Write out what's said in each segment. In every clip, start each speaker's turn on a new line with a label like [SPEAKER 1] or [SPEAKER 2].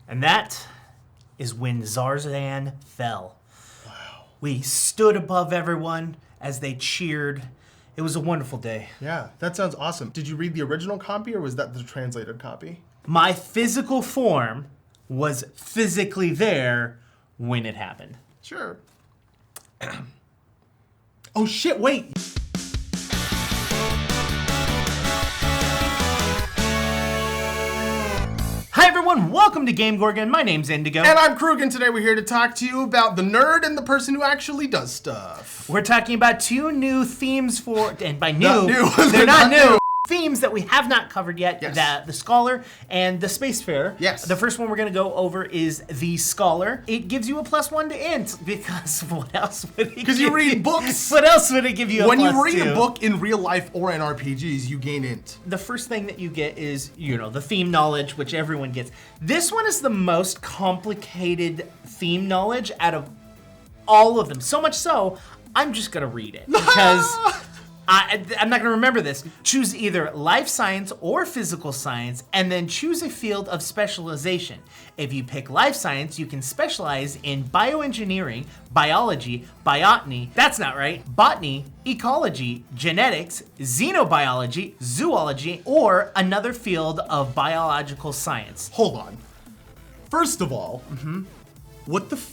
[SPEAKER 1] And that is when Zarzan fell.
[SPEAKER 2] Wow.
[SPEAKER 1] We stood above everyone as they cheered. It was a wonderful day.
[SPEAKER 2] Yeah, that sounds awesome. Did you read the original copy or was that the translated copy?
[SPEAKER 1] My physical form was physically there when it happened.
[SPEAKER 2] Sure. Oh shit, wait!
[SPEAKER 1] Hi everyone, welcome to GameGorgon. My name's Indigo.
[SPEAKER 2] And I'm Krug, and today we're here to talk to you about the nerd and the person who actually does stuff.
[SPEAKER 1] We're talking about two new themes for, and by new,
[SPEAKER 2] Not new.
[SPEAKER 1] they're not new. Themes that we have not covered yet,
[SPEAKER 2] Yes.
[SPEAKER 1] the Scholar and the Spacefarer.
[SPEAKER 2] Yes.
[SPEAKER 1] The first one we're going to go over is the Scholar. It gives you a +1 to int, because what else would it give you?
[SPEAKER 2] Because you read books.
[SPEAKER 1] What else would it give you
[SPEAKER 2] When
[SPEAKER 1] a
[SPEAKER 2] you read
[SPEAKER 1] +2?
[SPEAKER 2] a book in real life or in RPGs, you gain int.
[SPEAKER 1] The first thing that you get is, the theme knowledge, which everyone gets. This one is the most complicated theme knowledge out of all of them. So much so, I'm just going to read it, because I'm not going to remember this. Choose either life science or physical science, and then choose a field of specialization. If you pick life science, you can specialize in bioengineering, biology, botany, that's not right, botany, ecology, genetics, xenobiology, zoology, or another field of biological science.
[SPEAKER 2] Hold on. First of all,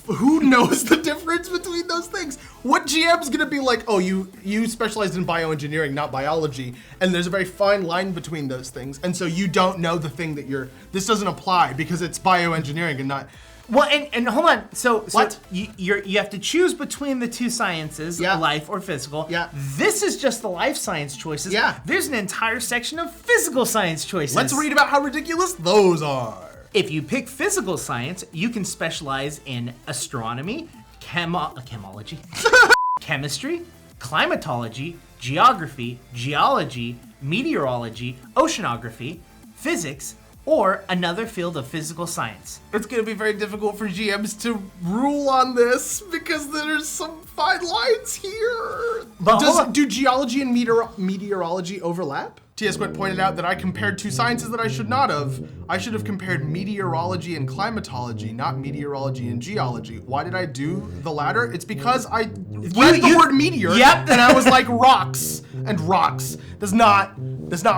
[SPEAKER 2] who knows the difference between those things? What GM's gonna be like, oh, you specialized in bioengineering, not biology, and there's a very fine line between those things, and so you don't know the thing that this doesn't apply because it's bioengineering and not...
[SPEAKER 1] Well, and hold on. So
[SPEAKER 2] What?
[SPEAKER 1] you have to choose between the two sciences,
[SPEAKER 2] Yeah.
[SPEAKER 1] life or physical.
[SPEAKER 2] Yeah.
[SPEAKER 1] This is just the life science choices.
[SPEAKER 2] Yeah.
[SPEAKER 1] There's an entire section of physical science choices.
[SPEAKER 2] Let's read about how ridiculous those are.
[SPEAKER 1] If you pick physical science, you can specialize in astronomy, chemology, chemistry, climatology, geography, geology, meteorology, oceanography, physics, or another field of physical science.
[SPEAKER 2] It's gonna be very difficult for GMs to rule on this because there's some fine lines here.
[SPEAKER 1] But hold on.
[SPEAKER 2] Do geology and meteorology overlap? T.S. Quint pointed out that I compared two sciences that I should not have. I should have compared meteorology and climatology, not meteorology and geology. Why did I do the latter? It's because I read the word meteor,
[SPEAKER 1] Yep.
[SPEAKER 2] and I was like, rocks and rocks. That's not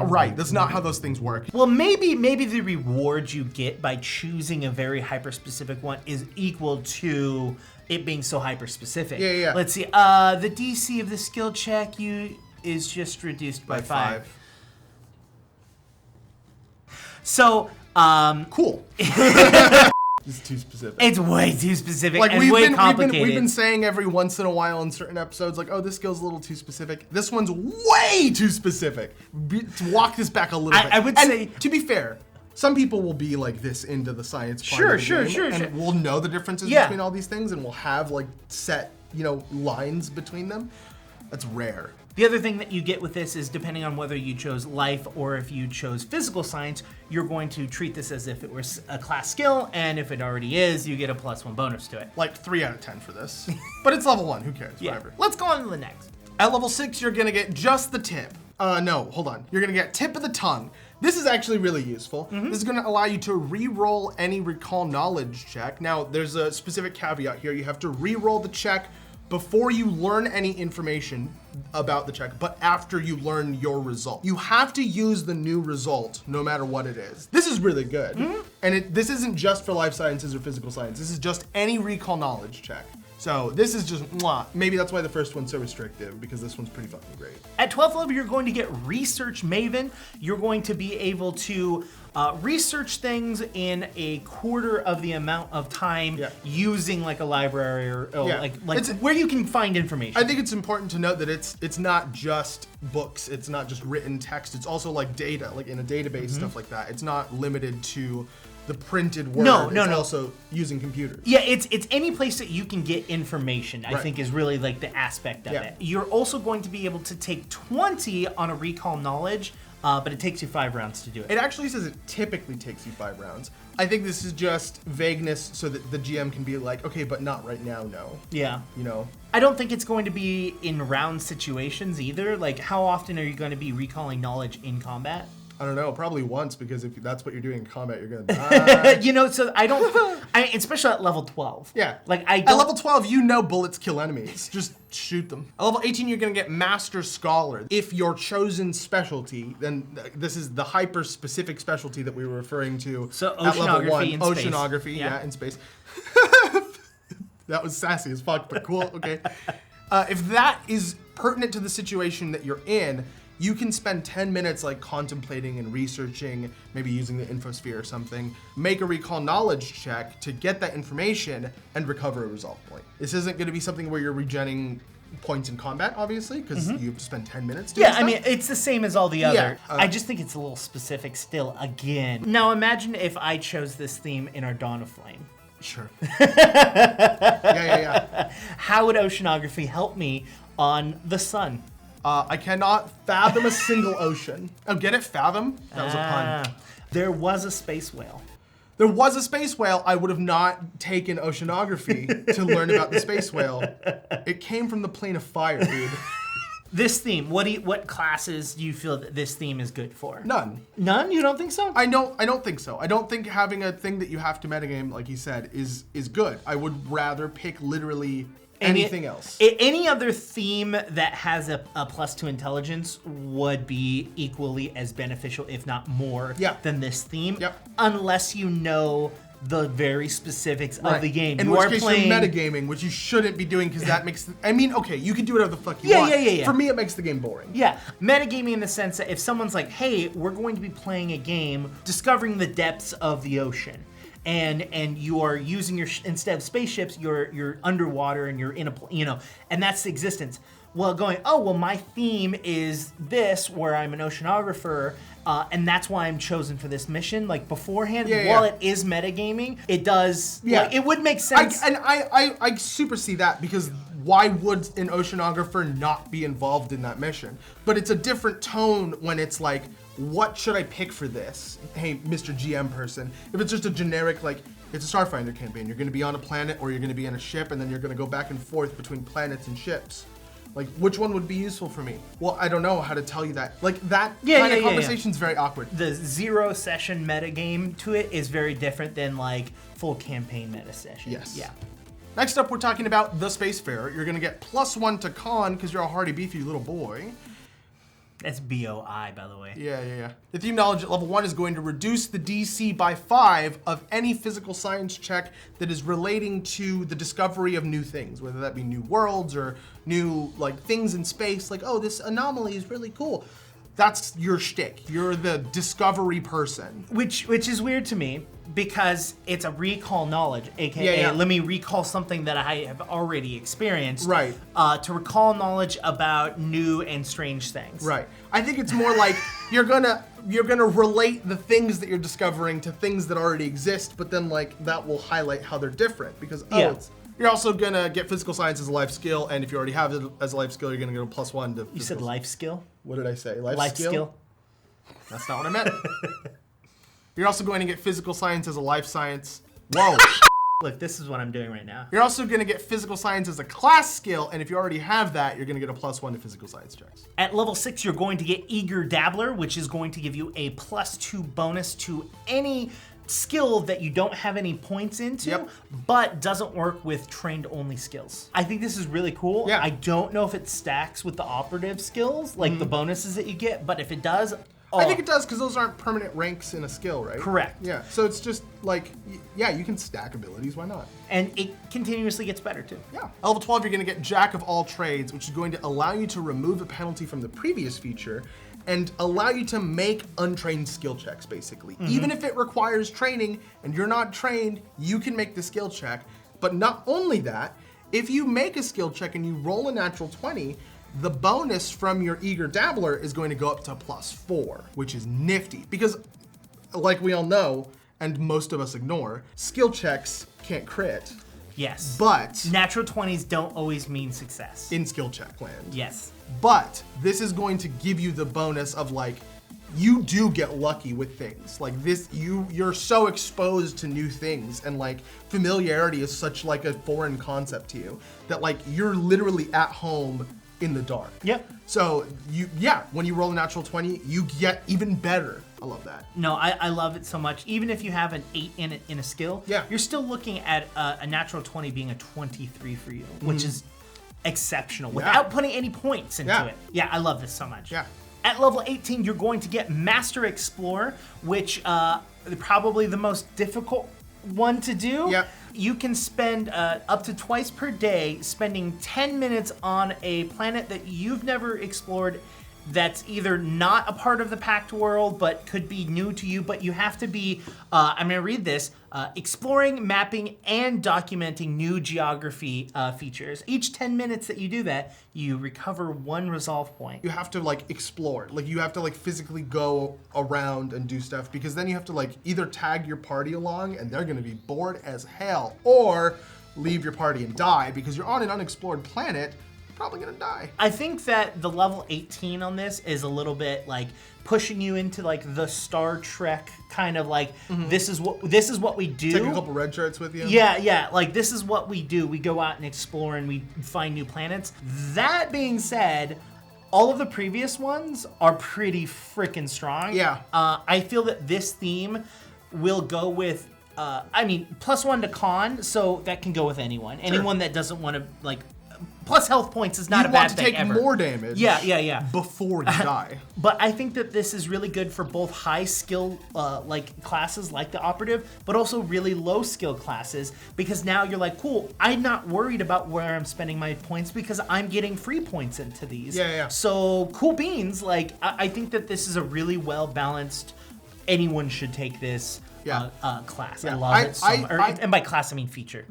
[SPEAKER 2] right. That's not how those things work.
[SPEAKER 1] Well, maybe the reward you get by choosing a very hyper-specific one is equal to it being so hyper-specific.
[SPEAKER 2] Yeah.
[SPEAKER 1] Let's see. The DC of the skill check is just reduced by 5. So,
[SPEAKER 2] Cool. It's too specific.
[SPEAKER 1] it's way too specific
[SPEAKER 2] Like
[SPEAKER 1] and
[SPEAKER 2] we've
[SPEAKER 1] complicated.
[SPEAKER 2] been saying every once in a while in certain episodes, like, oh, this skill's a little too specific. This one's way too specific. To walk this back a little bit.
[SPEAKER 1] I would
[SPEAKER 2] And
[SPEAKER 1] say,
[SPEAKER 2] to be fair, some people will be like this into the science part
[SPEAKER 1] Sure,
[SPEAKER 2] of the
[SPEAKER 1] sure.
[SPEAKER 2] and we'll know the differences
[SPEAKER 1] Yeah.
[SPEAKER 2] between all these things, and we'll have like set, lines between them. That's rare.
[SPEAKER 1] the other thing that you get with this is, depending on whether you chose life or if you chose physical science, you're going to treat this as if it were a class skill, and if it already is, you get a +1 bonus to it.
[SPEAKER 2] Like 3 out of 10 for this. But it's level 1, who cares?
[SPEAKER 1] Yeah.
[SPEAKER 2] Whatever.
[SPEAKER 1] Let's go on to the next.
[SPEAKER 2] At level 6, you're gonna get just the tip. No, hold on. You're gonna get tip of the tongue. This is actually really useful. This is gonna allow you to re-roll any recall knowledge check. Now, there's a specific caveat here. You have to re-roll the check before you learn any information about the check, but after you learn your result. You have to use the new result no matter what it is. This is really good. And this isn't just for life sciences or physical science. This is just any recall knowledge check. So this is just mwah. Maybe that's why the first one's so restrictive, because this one's pretty fucking great.
[SPEAKER 1] At 12th level, you're going to get Research Maven. You're going to be able to research things in a quarter of the amount of time using like a library or like where you can find information.
[SPEAKER 2] I think it's important to note that it's not just books, it's not just written text, it's also like data, like in a database, stuff like that. It's not limited to the printed word.
[SPEAKER 1] No.
[SPEAKER 2] It's also using computers.
[SPEAKER 1] Yeah, it's any place that you can get information, I think, is really like the aspect of it. You're also going to be able to take 20 on a recall knowledge, but it takes you 5 rounds to do it.
[SPEAKER 2] It actually says it typically takes you 5 rounds. I think this is just vagueness so that the GM can be like, okay, but not right now, no.
[SPEAKER 1] Yeah. I don't think it's going to be in round situations either. Like, how often are you going to be recalling knowledge in combat?
[SPEAKER 2] I don't know, probably once, because if that's what you're doing in combat, you're gonna die.
[SPEAKER 1] You know, so I don't, especially at level 12.
[SPEAKER 2] Yeah.
[SPEAKER 1] Like I
[SPEAKER 2] At
[SPEAKER 1] don't.
[SPEAKER 2] level 12, you know bullets kill enemies. Just shoot them. At level 18, you're gonna get Master Scholar. If your chosen specialty, then this is the hyper-specific specialty that we were referring to
[SPEAKER 1] So
[SPEAKER 2] at level 1.
[SPEAKER 1] oceanography in space.
[SPEAKER 2] Oceanography, yeah, in space. That was sassy as fuck, but cool, okay. If that is pertinent to the situation that you're in, you can spend 10 minutes like contemplating and researching, maybe using the infosphere or something, make a recall knowledge check to get that information and recover a resolve point. This isn't gonna be something where you're regenerating points in combat, obviously, because you have to spend 10 minutes doing
[SPEAKER 1] Yeah,
[SPEAKER 2] stuff.
[SPEAKER 1] I mean, it's the same as all the other.
[SPEAKER 2] Yeah,
[SPEAKER 1] I just think it's a little specific still, again. Now imagine if I chose this theme in our Dawn of Flame.
[SPEAKER 2] Sure. Yeah.
[SPEAKER 1] How would oceanography help me on the sun?
[SPEAKER 2] I cannot fathom a single ocean. Oh, get it? Fathom? That was a pun.
[SPEAKER 1] There was a space whale.
[SPEAKER 2] There was a space whale. I would have not taken oceanography to learn about the space whale. It came from the plane of fire, dude.
[SPEAKER 1] This theme, what classes do you feel that this theme is good for?
[SPEAKER 2] None.
[SPEAKER 1] None? You don't think so?
[SPEAKER 2] I don't think so. I don't think having a thing that you have to metagame, like you said, is good. I would rather pick literally anything else.
[SPEAKER 1] Any other theme that has a +2 intelligence would be equally as beneficial, if not more, than this theme.
[SPEAKER 2] Yep.
[SPEAKER 1] Unless you know the very specifics of the game.
[SPEAKER 2] In which case you're metagaming, which you shouldn't be doing, because that makes, I mean, okay, you can do whatever the fuck you want.
[SPEAKER 1] Yeah.
[SPEAKER 2] For me, it makes the game boring.
[SPEAKER 1] Yeah, metagaming in the sense that if someone's like, hey, we're going to be playing a game discovering the depths of the ocean, and you are using your, instead of spaceships, you're underwater and you're in a, and that's the existence. Well, my theme is this, where I'm an oceanographer, and that's why I'm chosen for this mission. Like beforehand, while it is metagaming, it does, like, it would make sense.
[SPEAKER 2] I super see that, because why would an oceanographer not be involved in that mission? But it's a different tone when it's like, what should I pick for this? Hey, Mr. GM person. If it's just a generic, like, it's a Starfinder campaign, you're gonna be on a planet or you're gonna be in a ship, and then you're gonna go back and forth between planets and ships. Like, which one would be useful for me? Well, I don't know how to tell you that. Like, that kind of conversation's very awkward.
[SPEAKER 1] The 0 session metagame to it is very different than, like, full campaign meta session.
[SPEAKER 2] Yes.
[SPEAKER 1] Yeah.
[SPEAKER 2] Next up, we're talking about the Spacefarer. You're gonna get +1 to con, because you're a hardy, beefy little boy.
[SPEAKER 1] That's BOI, by the way.
[SPEAKER 2] Yeah. The theme knowledge at level 1 is going to reduce the DC by 5 of any physical science check that is relating to the discovery of new things, whether that be new worlds or new, like, things in space. Like, oh, this anomaly is really cool. That's your shtick. You're the discovery person.
[SPEAKER 1] Which is weird to me, because it's a recall knowledge, aka let me recall something that I have already experienced.
[SPEAKER 2] Right.
[SPEAKER 1] To recall knowledge about new and strange things.
[SPEAKER 2] Right. I think it's more like you're gonna relate the things that you're discovering to things that already exist, but then, like, that will highlight how they're different, because you're also gonna get physical science as a life skill, and if you already have it as a life skill, you're gonna get a +1 to.
[SPEAKER 1] You said life skill?
[SPEAKER 2] What did I say?
[SPEAKER 1] Life skill?
[SPEAKER 2] That's not what I meant. You're also going to get physical science as a life science. Whoa.
[SPEAKER 1] Look, this is what I'm doing right now.
[SPEAKER 2] You're also gonna get physical science as a class skill, and if you already have that, you're gonna get a +1 to physical science checks.
[SPEAKER 1] At level 6, you're going to get Eager Dabbler, which is going to give you a +2 bonus to any skill that you don't have any points into, but doesn't work with trained only skills. I think this is really cool.
[SPEAKER 2] Yeah.
[SPEAKER 1] I don't know if it stacks with the operative skills, like the bonuses that you get, but if it does,
[SPEAKER 2] I think it does, because those aren't permanent ranks in a skill, right?
[SPEAKER 1] Correct.
[SPEAKER 2] Yeah, so it's just like, yeah, you can stack abilities, why not?
[SPEAKER 1] And it continuously gets better too.
[SPEAKER 2] Yeah. At level 12, you're gonna get Jack of all trades, which is going to allow you to remove a penalty from the previous feature and allow you to make untrained skill checks, basically. Even if it requires training and you're not trained, you can make the skill check. But not only that, if you make a skill check and you roll a natural 20, the bonus from your Eager Dabbler is going to go up to +4, which is nifty. Because, like we all know, and most of us ignore, skill checks can't crit.
[SPEAKER 1] Yes.
[SPEAKER 2] But
[SPEAKER 1] natural 20s don't always mean success.
[SPEAKER 2] In skill check land.
[SPEAKER 1] Yes.
[SPEAKER 2] But this is going to give you the bonus of, like, you do get lucky with things. Like this, you're so exposed to new things, and like familiarity is such like a foreign concept to you that like you're literally at home in the dark.
[SPEAKER 1] Yep.
[SPEAKER 2] So when you roll a natural 20, you get even better. I love that.
[SPEAKER 1] No, I love it so much. Even if you have an 8 in a skill, you're still looking at a natural 20 being a 23 for you, which is exceptional without putting any points into it. Yeah, I love this so much.
[SPEAKER 2] Yeah.
[SPEAKER 1] At level 18, you're going to get Master Explorer, which probably the most difficult one to do.
[SPEAKER 2] Yeah.
[SPEAKER 1] You can spend up to twice per day spending 10 minutes on a planet that you've never explored that's either not a part of the Pact world but could be new to you, but you have to be, I'm going to read this, exploring, mapping, and documenting new geography features. Each 10 minutes that you do that, you recover 1 resolve point.
[SPEAKER 2] You have to like explore, like you have to like physically go around and do stuff, because then you have to like either tag your party along and they're gonna be bored as hell, or leave your party and die because you're on an unexplored planet. Probably gonna die.
[SPEAKER 1] I think that the level 18 on this is a little bit like pushing you into like the Star Trek kind of like this is what we do.
[SPEAKER 2] Take a couple red shirts with you.
[SPEAKER 1] Yeah, like this is what we do. We go out and explore and we find new planets. That being said, all of the previous ones are pretty freaking strong.
[SPEAKER 2] Yeah.
[SPEAKER 1] I feel that this theme will go with +1 to con, so that can go with anyone. Anyone that doesn't want to like. Plus health points is not a bad thing ever.
[SPEAKER 2] You want to take more damage.
[SPEAKER 1] Yeah.
[SPEAKER 2] Before you die.
[SPEAKER 1] But I think that this is really good for both high skill like classes like the operative, but also really low skill classes, because now you're like, cool, I'm not worried about where I'm spending my points because I'm getting free points into these.
[SPEAKER 2] Yeah.
[SPEAKER 1] So cool beans. Like I think that this is a really well balanced. Anyone should take this class.
[SPEAKER 2] Yeah.
[SPEAKER 1] I love it so much. And by class I mean feature.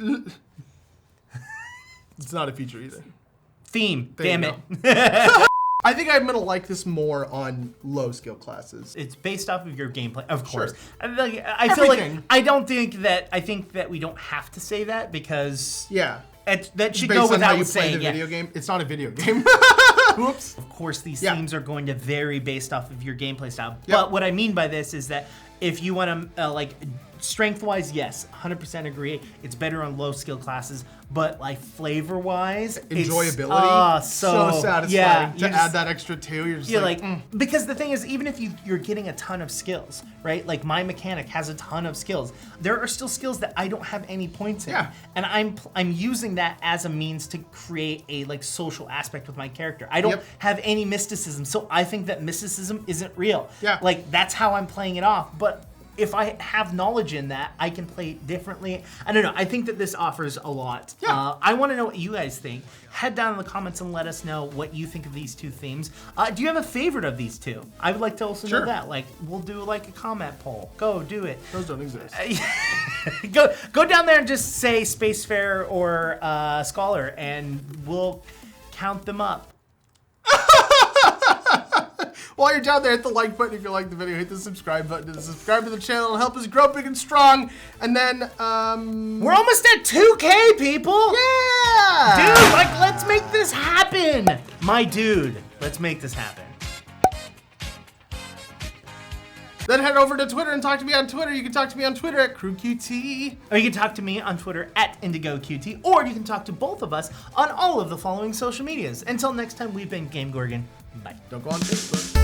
[SPEAKER 2] It's not a feature either.
[SPEAKER 1] Theme. Damn it.
[SPEAKER 2] I think I'm gonna like this more on low skill classes.
[SPEAKER 1] It's based off of your gameplay, of course.
[SPEAKER 2] Sure.
[SPEAKER 1] I feel like I think that we don't have to say that because that should go without saying. Based on how you play the
[SPEAKER 2] video game, it's not a video game. Oops.
[SPEAKER 1] Of course, these themes are going to vary based off of your gameplay style. But what I mean by this is that if you want to like strength-wise, yes, 100% agree. It's better on low skill classes, but like flavor-wise,
[SPEAKER 2] enjoyability,
[SPEAKER 1] it's so
[SPEAKER 2] satisfying to add that extra 2. You're just like
[SPEAKER 1] because the thing is, even if you're getting a ton of skills, right? Like my mechanic has a ton of skills. There are still skills that I don't have any points in, and I'm using that as a means to create a like social aspect with my character. I don't have any mysticism, so I think that mysticism isn't real. Like that's how I'm playing it off, but if I have knowledge in that, I can play differently. I don't know. I think that this offers a lot. I want to know what you guys think. Head down in the comments and let us know what you think of these 2 themes. Do you have a favorite of these 2? I would like to also know that. Like, we'll do like a comment poll. Go do it.
[SPEAKER 2] Those don't exist.
[SPEAKER 1] Go down there and just say Spacefarer or Scholar, and we'll count them up.
[SPEAKER 2] While you're down there, hit the like button if you like the video. Hit the subscribe button to subscribe to the channel. It'll help us grow big and strong. And then,
[SPEAKER 1] we're almost at 2K, people!
[SPEAKER 2] Yeah!
[SPEAKER 1] Dude, like, let's make this happen! My dude, let's make this happen.
[SPEAKER 2] Then head over to Twitter and talk to me on Twitter. You can talk to me on Twitter at QueueTimes.
[SPEAKER 1] Or you can talk to me on Twitter at IndigoQT. Or you can talk to both of us on all of the following social medias. Until next time, we've been GameGorgon. Bye.
[SPEAKER 2] Don't go on Facebook.